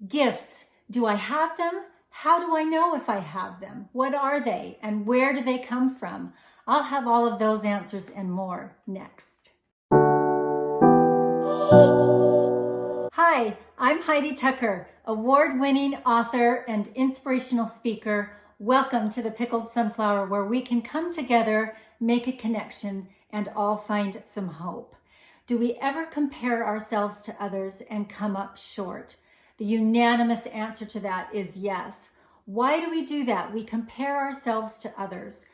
Gifts. Do I have them? How do I know if I have them? What are they? And where do they come from? I'll have all of those answers and more next. Hi, I'm Heidi Tucker, award-winning author and inspirational speaker. Welcome to the Pickled Sunflower, where we can come together, make a connection, and all find some hope. Do we ever compare ourselves to others and come up short? The unanimous answer to that is yes. Why do we do that? We compare ourselves to others.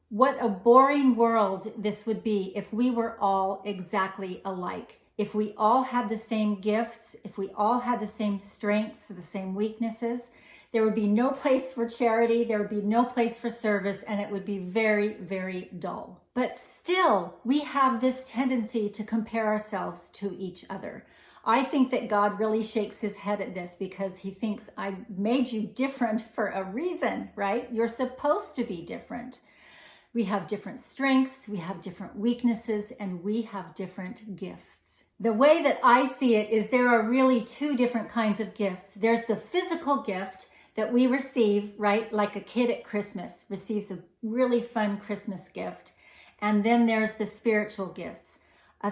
What a boring world this would be if we were all exactly alike. If we all had the same gifts, if we all had the same strengths, the same weaknesses, there would be no place for charity, there would be no place for service, and it would be very, very dull. But still, we have this tendency to compare ourselves to each other. I think that God really shakes his head at this because he thinks, I made you different for a reason, right? You're supposed to be different. We have different strengths, we have different weaknesses, and we have different gifts. The way that I see it is there are really two different kinds of gifts. There's the physical gift that we receive, right? Like a kid at Christmas receives a really fun Christmas gift. And then there's the spiritual gifts.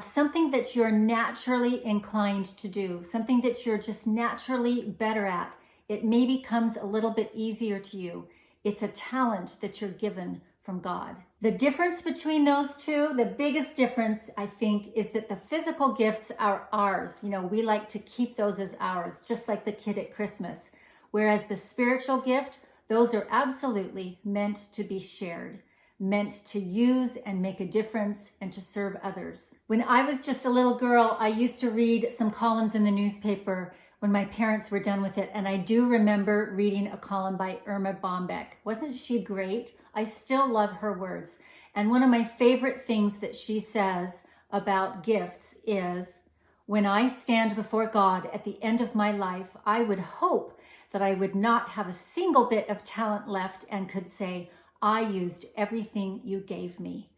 Something that you're naturally inclined to do, something that you're just naturally better at. It maybe comes a little bit easier to you. It's a talent that you're given from God. The difference between those two, the biggest difference, I think, is that the physical gifts are ours. You know, we like to keep those as ours, just like the kid at Christmas. Whereas the spiritual gift, those are absolutely meant to be shared, meant to use and make a difference and to serve others. When I was just a little girl, I used to read some columns in the newspaper when my parents were done with it. And I do remember reading a column by Irma Bombeck. Wasn't she great? I still love her words. And one of my favorite things that she says about gifts is, when I stand before God at the end of my life, I would hope that I would not have a single bit of talent left and could say, I used everything you gave me.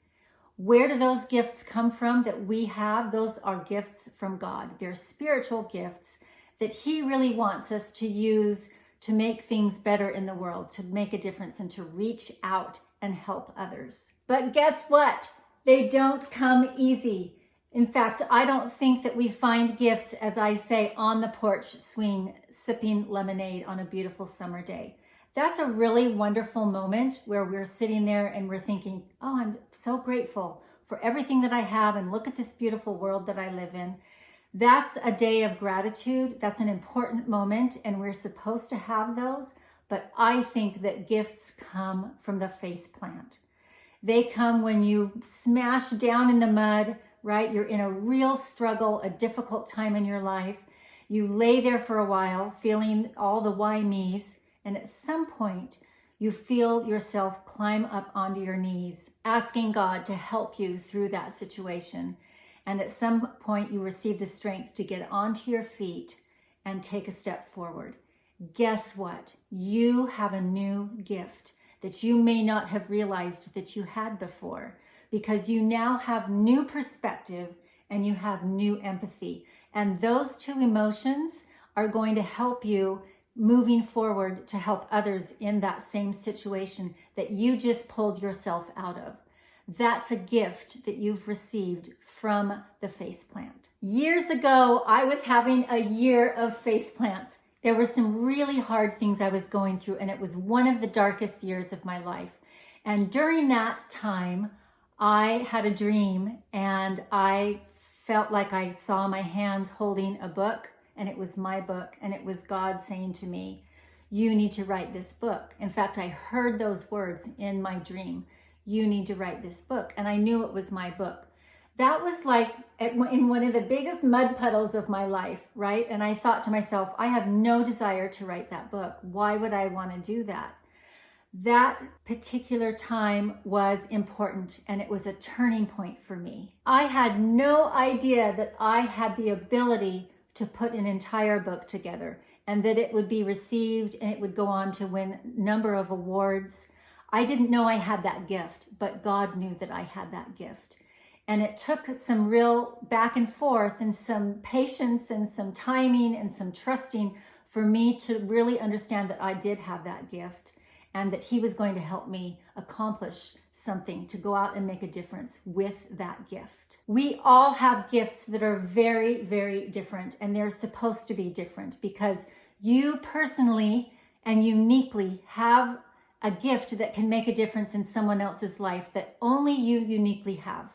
Where do those gifts come from that we have? Those are gifts from God. They're spiritual gifts that he really wants us to use to make things better in the world, to make a difference and to reach out and help others. But guess what? They don't come easy. In fact, I don't think that we find gifts, as I say, on the porch swing, sipping lemonade on a beautiful summer day. That's a really wonderful moment where we're sitting there and we're thinking, oh, I'm so grateful for everything that I have and look at this beautiful world that I live in. That's a day of gratitude. That's an important moment and we're supposed to have those. But I think that gifts come from the faceplant. They come when you smash down in the mud, right? You're in a real struggle, a difficult time in your life. You lay there for a while feeling all the why me's. And at some point, you feel yourself climb up onto your knees, asking God to help you through that situation. And at some point, you receive the strength to get onto your feet and take a step forward. Guess what? You have a new gift that you may not have realized that you had before, because you now have new perspective and you have new empathy. And those two emotions are going to help you moving forward to help others in that same situation that you just pulled yourself out of. That's a gift that you've received from the faceplant. Years ago, I was having a year of faceplants. There were some really hard things I was going through, and it was one of the darkest years of my life. And during that time, I had a dream, and I felt like I saw my hands holding a book, and it was my book, and it was God saying to me, you need to write this book. In fact, I heard those words in my dream, you need to write this book, and I knew it was my book. That was like in one of the biggest mud puddles of my life, right? And I thought to myself, I have no desire to write that book. Why would I want to do that? That particular time was important, and it was a turning point for me. I had no idea that I had the ability to put an entire book together and that it would be received and it would go on to win a number of awards. I didn't know I had that gift, but God knew that I had that gift. And it took some real back and forth and some patience and some timing and some trusting for me to really understand that I did have that gift and that he was going to help me accomplish something to go out and make a difference with that gift. We all have gifts that are very, very different, and they're supposed to be different because you personally and uniquely have a gift that can make a difference in someone else's life that only you uniquely have,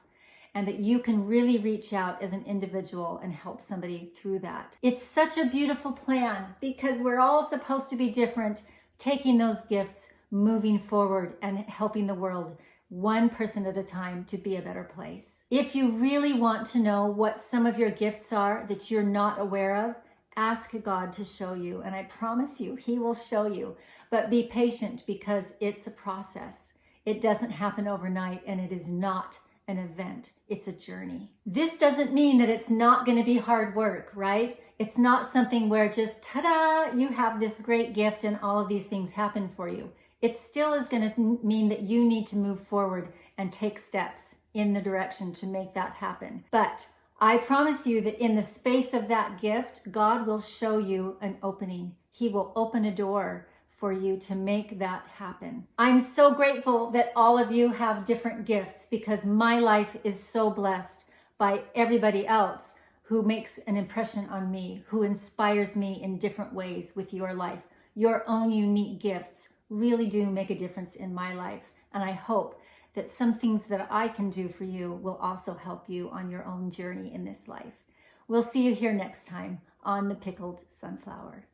and that you can really reach out as an individual and help somebody through that. It's such a beautiful plan because we're all supposed to be different, taking those gifts, moving forward and helping the world one person at a time to be a better place. If you really want to know what some of your gifts are that you're not aware of, ask God to show you, and I promise you, he will show you. But be patient because it's a process. It doesn't happen overnight, and it is not an event. It's a journey. This doesn't mean that it's not going to be hard work, right? It's not something where just, ta-da, you have this great gift and all of these things happen for you. It still is going to mean that you need to move forward and take steps in the direction to make that happen. But I promise you that in the space of that gift, God will show you an opening. He will open a door for you to make that happen. I'm so grateful that all of you have different gifts because my life is so blessed by everybody else who makes an impression on me, who inspires me in different ways with your life. Your own unique gifts really do make a difference in my life. And I hope that some things that I can do for you will also help you on your own journey in this life. We'll see you here next time on The Pickled Sunflower.